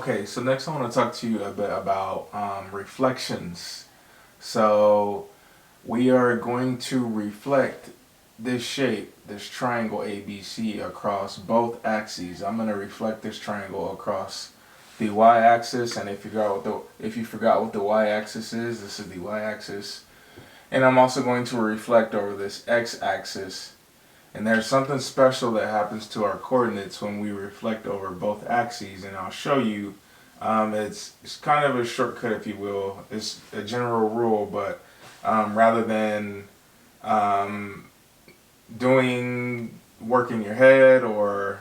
Okay, so next I want to talk to you a bit about reflections. So we are going to reflect this shape, this triangle ABC across both axes. I'm going to reflect this triangle across the y-axis, and if you forgot what the y-axis is, this is the y-axis. And I'm also going to reflect over this x-axis. And there's something special that happens to our coordinates when we reflect over both axes, and I'll show you. It's kind of a shortcut, if you will. It's a general rule, but rather than um, doing work in your head or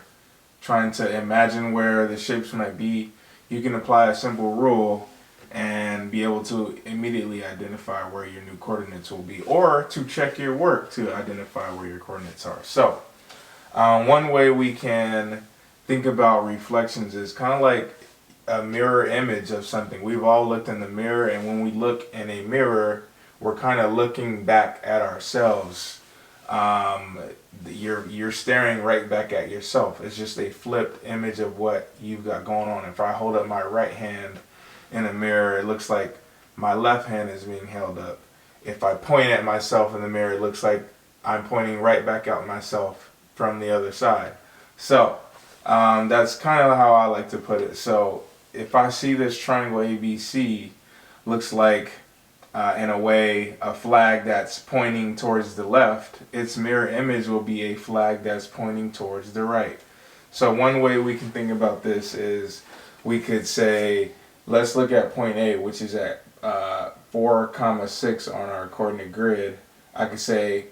trying to imagine where the shapes might be, you can apply a simple rule and be able to immediately identify where your new coordinates will be, or to check your work to identify where your coordinates are. So one way we can think about reflections is kind of like a mirror image of something. We've all looked in the mirror, and when we look in a mirror, we're kind of looking back at ourselves. You're staring right back at yourself. It's just a flipped image of what you've got going on. If I hold up my right hand in a mirror, it looks like my left hand is being held up. If I point at myself in the mirror, it looks like I'm pointing right back at myself from the other side. So that's kind of how I like to put it. So if I see this triangle ABC, looks like in a way a flag that's pointing towards the left, its mirror image will be a flag that's pointing towards the right. So one way we can think about this is we could say, let's look at point A, which is at 4, 6 on our coordinate grid. I could say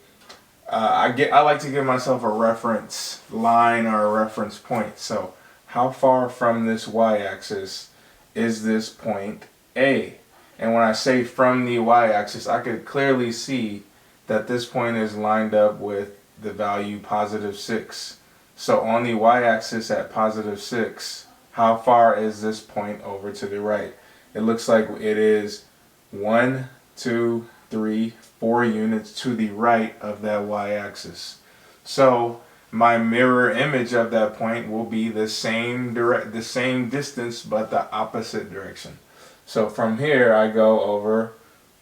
I like to give myself a reference line or a reference point. So how far from this y-axis is this point A? And when I say from the y-axis, I could clearly see that this point is lined up with the value +6. So on the y-axis at +6, how far is this point over to the right? It looks like it is 1, 2, 3, 4 units to the right of that y-axis. So my mirror image of that point will be the same distance, but the opposite direction. So from here I go over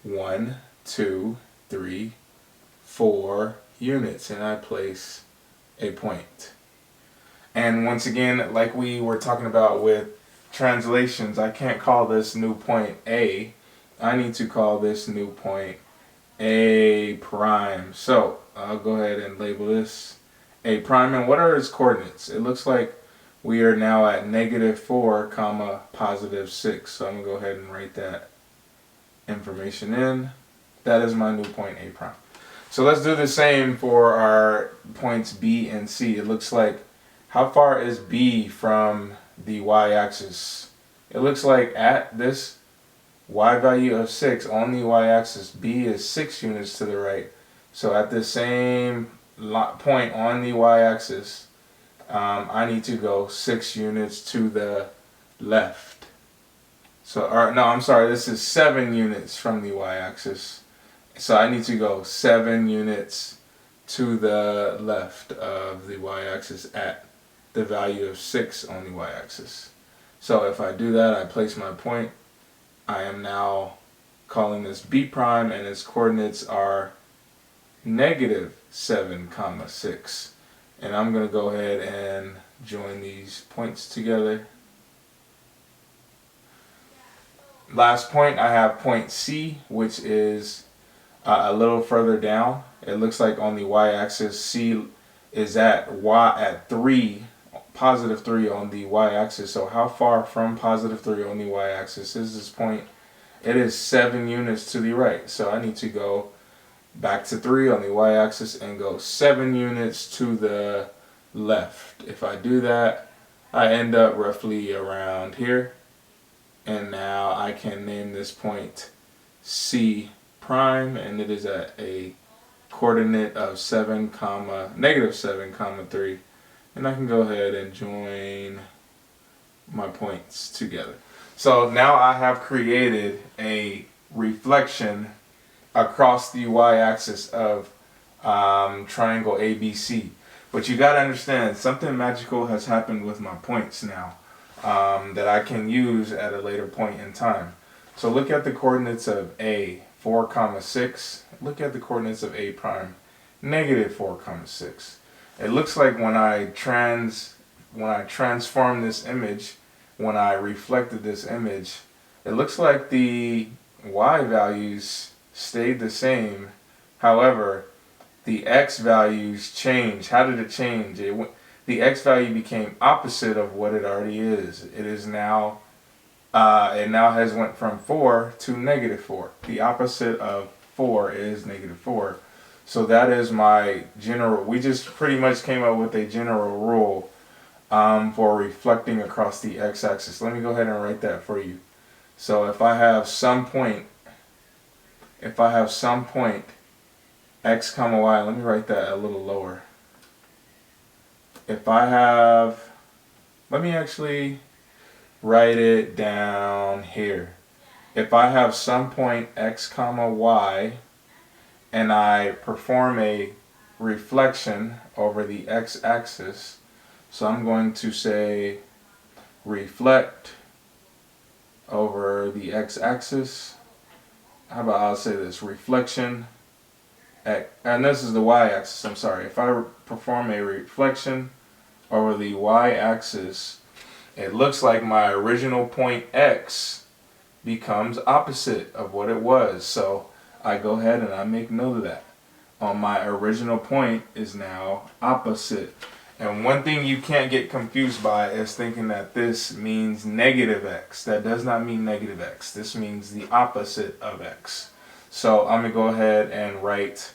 1, 2, 3, 4 units, and I place a point. And once again, like we were talking about with translations, I can't call this new point A. I need to call this new point A prime. So I'll go ahead and label this A prime. And what are its coordinates? It looks like we are now at -4, +6. So I'm going to go ahead and write that information in. That is my new point A prime. So let's do the same for our points B and C. It looks like, how far is B from the y-axis? It looks like at this y value of 6 on the y-axis, B is 6 units to the right. So at the same point on the y-axis, I need to go 6 units to the left. So, or no, I'm sorry, this is 7 units from the y-axis. So I need to go 7 units to the left of the y-axis at the value of 6 on the y-axis. So if I do that, I place my point. I am now calling this B prime, and its coordinates are -7, 6. And I'm going to go ahead and join these points together. Last point, I have point C, which is a little further down. It looks like on the y-axis, C is at 3, +3 on the y-axis. So how far from +3 on the y-axis is this point? It is 7 units to the right. So I need to go back to 3 on the y-axis and go 7 units to the left. If I do that, I end up roughly around here. And now I can name this point C prime, and it is at a coordinate of -7, 3. And I can go ahead and join my points together. So now I have created a reflection across the y-axis of triangle ABC. But you got to understand, something magical has happened with my points now. that I can use at a later point in time. So look at the coordinates of A, 4 comma 6. Look at the coordinates of A prime, negative 4 comma 6. It looks like when I transform this image, when I reflected this image, it looks like the y values stayed the same. However, the x values changed. How did it change? The x value became opposite of what it already is. It is now, it now has went from 4 to negative 4. The opposite of 4 is negative 4. So that is my general, we just pretty much came up with a general rule for reflecting across the x-axis. Let me go ahead and write that for you. So if I have some point x comma y, let me write that a little lower. If I have, let me actually write it down here. If I have some point x comma y and I perform a reflection over the x-axis, so I'm going to say reflect over the x-axis. How about I'll say this, reflection, and this is the y-axis, I'm sorry. If I perform a reflection over the y-axis, it looks like my original point x becomes opposite of what it was. So I go ahead and I make note of that. My original point is now opposite. And one thing you can't get confused by is thinking that this means negative x. That does not mean negative x. This means the opposite of x. So I'm going to go ahead and write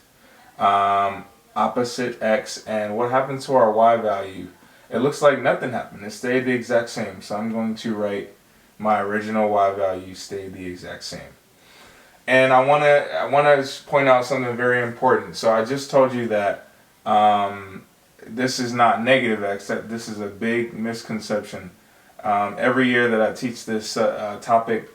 opposite x. And what happened to our y value? It looks like nothing happened. It stayed the exact same. So I'm going to write my original y value stayed the exact same. And I want to point out something very important. So I just told you that this is not negative x. That this is a big misconception. Every year that I teach this topic,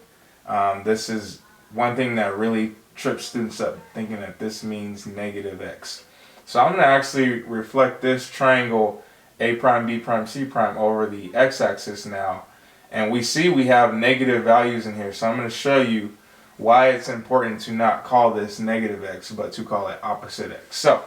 this is one thing that really trips students up, thinking that this means negative x. So I'm going to actually reflect this triangle A prime, B prime, C prime over the x-axis now. And we see we have negative values in here. So I'm going to show you why it's important to not call this negative x, but to call it opposite x. So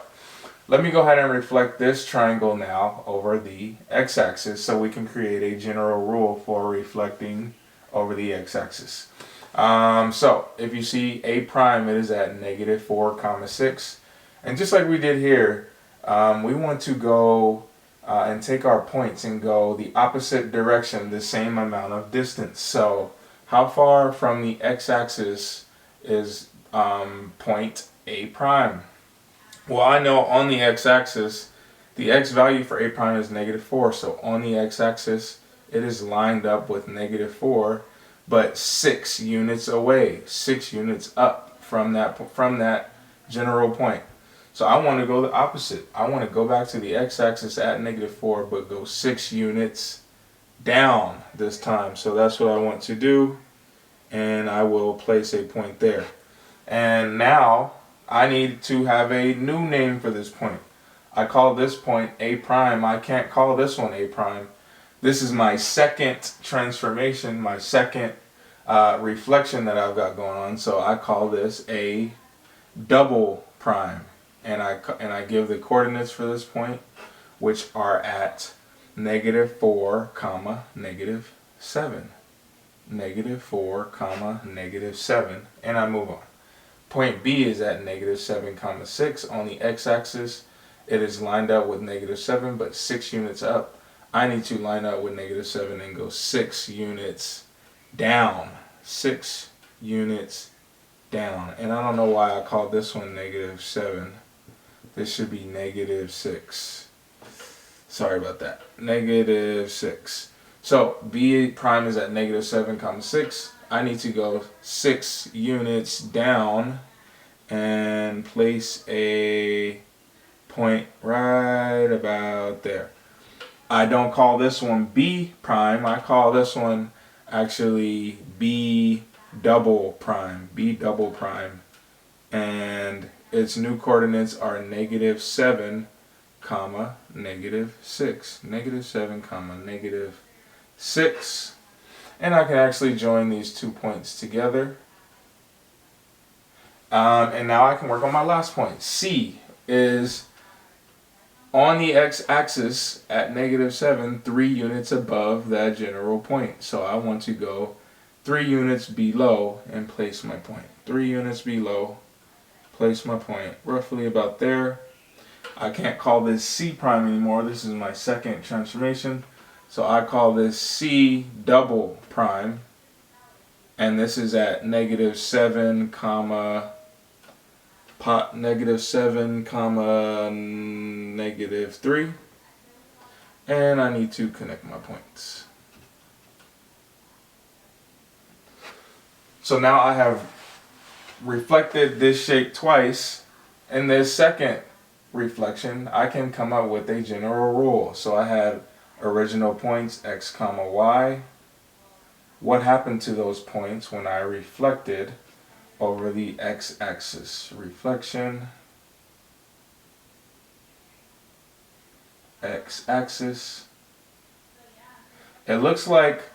let me go ahead and reflect this triangle now over the x-axis so we can create a general rule for reflecting over the x-axis. So if you see A prime, it is at negative 4 comma 6. And just like we did here, we want to go and take our points and go the opposite direction, the same amount of distance. So how far from the x-axis is point A prime? Well, I know on the x-axis, the x value for A prime is negative 4. So on the x-axis, it is lined up with negative 4, but 6 units away, 6 units up from that general point. So I want to go the opposite. I want to go back to the x-axis at negative 4, but go 6 units down this time. So that's what I want to do, and I will place a point there. And now I need to have a new name for this point. I call this point A prime. I can't call this one A prime. This is my second transformation, my second reflection that I've got going on. So I call this A double prime. And I give the coordinates for this point, which are at negative 4 comma negative 7. Negative 4 comma negative 7. And I move on. Point B is at negative 7 comma 6 on the x-axis. It is lined up with negative 7, but 6 units up. I need to line up with negative 7 and go 6 units down. 6 units down. And I don't know why I called this one negative 7. This should be negative 6. Sorry about that. Negative 6. So B prime is at negative 7 comma 6. I need to go 6 units down and place a point right about there. I don't call this one B prime. I call this one actually B double prime. B double prime. And its new coordinates are negative 7 comma negative 6. Negative 7 comma negative 6. And I can actually join these 2 points together. And now I can work on my last point. C is on the x-axis at -7, 3 units above that general point. So I want to go 3 units below and place my point. 3 units below, place my point, roughly about there. I can't call this C prime anymore. This is my second transformation. So I call this C double prime. And this is at -7, -7, -3. And I need to connect my points. So now I have reflected this shape twice. In this second reflection, I can come up with a general rule. So I had original points x, y. What happened to those points when I reflected over the x-axis? Reflection, x-axis. It looks like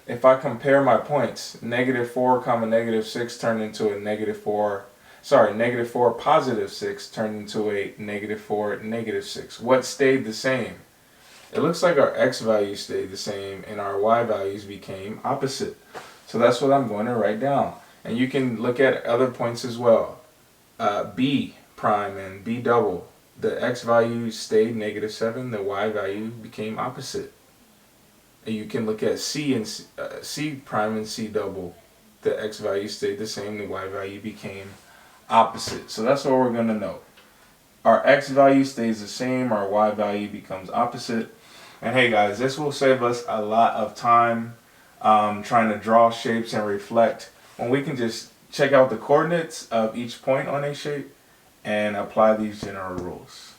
if I compare my points, -4, -6 turned into a -4, +6 turned into a -4, -6. What stayed the same? It looks like our x values stayed the same and our y values became opposite. So that's what I'm going to write down. And you can look at other points as well. B prime and B double. The x value stayed -7, the y value became opposite. And you can look at C and C prime and C double. The x value stayed the same, the y value became opposite. So that's what we're going to note. Our x value stays the same, our y value becomes opposite. And hey guys, this will save us a lot of time trying to draw shapes and reflect, when we can just check out the coordinates of each point on a shape and apply these general rules.